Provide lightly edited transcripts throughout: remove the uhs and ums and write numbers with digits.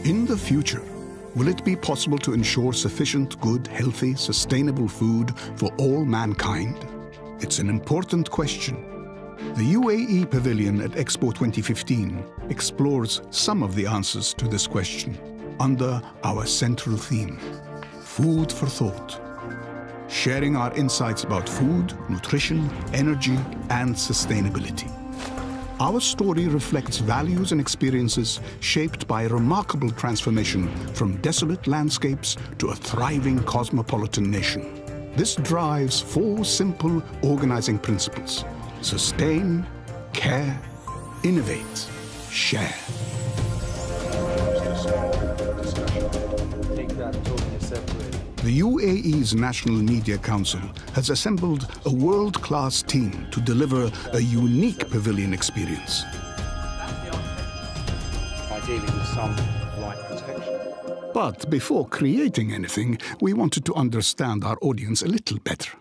In the future, will it be possible to ensure sufficient, good, healthy, sustainable food for all mankind? It's an important question. The UAE Pavilion at Expo 2015 explores some of the answers to this question under our central theme, Food for Thought. Sharing our insights about food, nutrition, energy, and sustainability. Our story reflects values and experiences shaped by a remarkable transformation from desolate landscapes to a thriving cosmopolitan nation. This drives 4 simple organizing principles: sustain, care, innovate, share. The UAE's National Media Council has assembled a world-class team to deliver a unique pavilion experience. Ideally with some light protection. But before creating anything, we wanted to understand our audience a little better.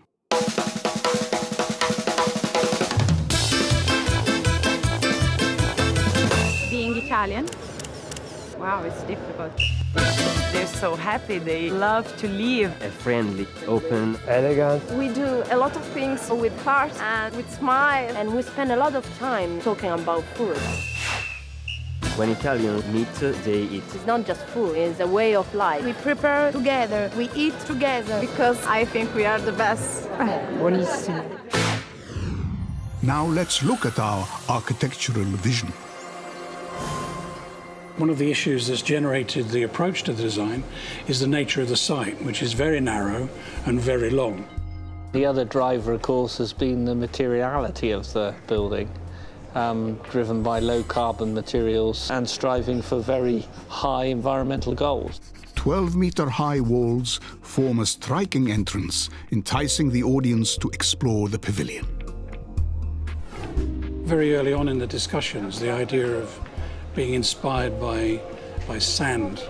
Being Italian, wow, it's difficult. They're so happy, they love to live. Friendly, open, elegant. We do a lot of things with heart and with smile, and we spend a lot of time talking about food. When Italians meet, they eat. It's not just food, it's a way of life. We prepare together, we eat together, because I think we are the best. Buonissimo. Now let's look at our architectural vision. One of the issues that's generated the approach to the design is the nature of the site, which is very narrow and very long. The other driver, of course, has been the materiality of the building, driven by low-carbon materials and striving for very high environmental goals. 12-meter-high walls form a striking entrance, enticing the audience to explore the pavilion. Very early on in the discussions, the idea of being inspired by sand,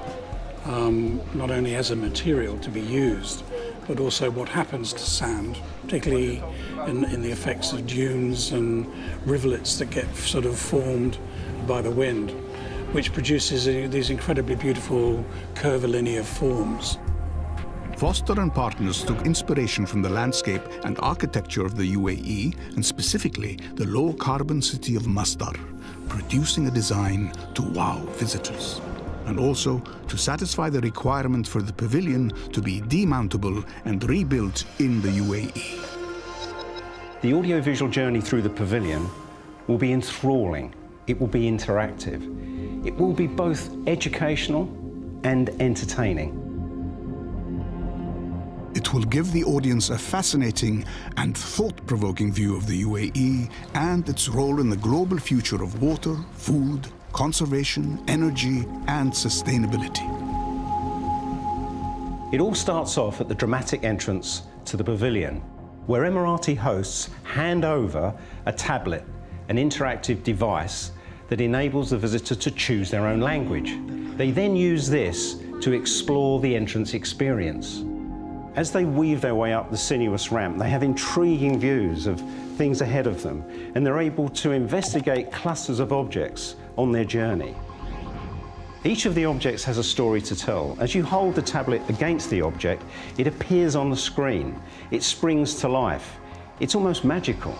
not only as a material to be used, but also what happens to sand, particularly in the effects of dunes and rivulets that get sort of formed by the wind, which produces these incredibly beautiful curvilinear forms. Foster and partners took inspiration from the landscape and architecture of the UAE, and specifically the low-carbon city of Masdar, producing a design to wow visitors, and also to satisfy the requirement for the pavilion to be demountable and rebuilt in the UAE. The audiovisual journey through the pavilion will be enthralling. It will be interactive. It will be both educational and entertaining. It will give the audience a fascinating and thought-provoking view of the UAE and its role in the global future of water, food, conservation, energy, and sustainability. It all starts off at the dramatic entrance to the pavilion, where Emirati hosts hand over a tablet, an interactive device that enables the visitor to choose their own language. They then use this to explore the entrance experience. As they weave their way up the sinuous ramp, they have intriguing views of things ahead of them, and they're able to investigate clusters of objects on their journey. Each of the objects has a story to tell. As you hold the tablet against the object, it appears on the screen. It springs to life. It's almost magical.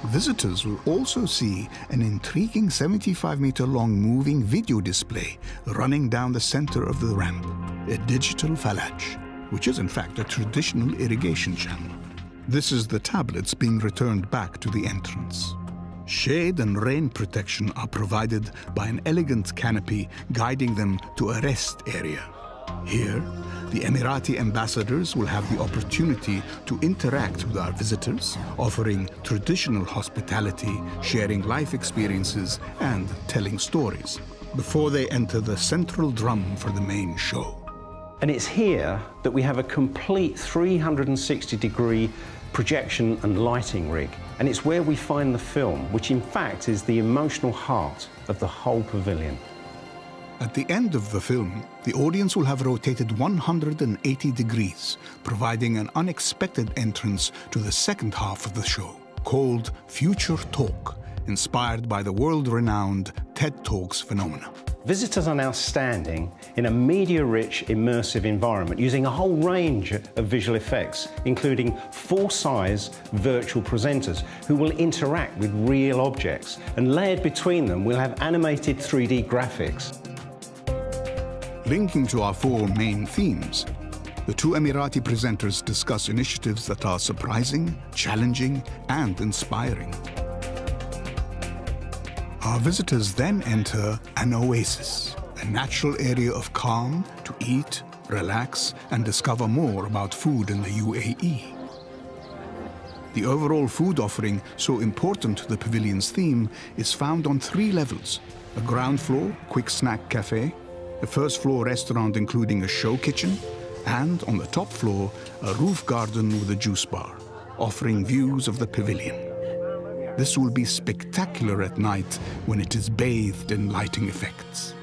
Visitors will also see an intriguing 75-meter-long moving video display running down the center of the ramp, a digital falaj, which is in fact a traditional irrigation channel. This is the tablets being returned back to the entrance. Shade and rain protection are provided by an elegant canopy guiding them to a rest area. Here, the Emirati ambassadors will have the opportunity to interact with our visitors, offering traditional hospitality, sharing life experiences, and telling stories, before they enter the central drum for the main show. And it's here that we have a complete 360-degree projection and lighting rig. And it's where we find the film, which in fact is the emotional heart of the whole pavilion. At the end of the film, the audience will have rotated 180 degrees, providing an unexpected entrance to the second half of the show, called Future Talk, inspired by the world-renowned TED Talks phenomena. Visitors are now standing in a media-rich, immersive environment using a whole range of visual effects, including full-size virtual presenters who will interact with real objects, and layered between them we'll have animated 3D graphics. Linking to our four main themes, the two Emirati presenters discuss initiatives that are surprising, challenging, and inspiring. Our visitors then enter an oasis, a natural area of calm to eat, relax, and discover more about food in the UAE. The overall food offering, so important to the pavilion's theme, is found on 3 levels: a ground floor quick snack cafe, a first floor restaurant including a show kitchen, and on the top floor, a roof garden with a juice bar, offering views of the pavilion. This will be spectacular at night when it is bathed in lighting effects.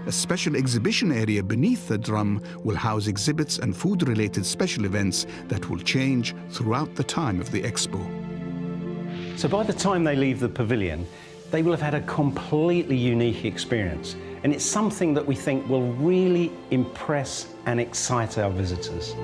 A special exhibition area beneath the drum will house exhibits and food-related special events that will change throughout the time of the expo. So by the time they leave the pavilion, they will have had a completely unique experience, and it's something that we think will really impress and excite our visitors.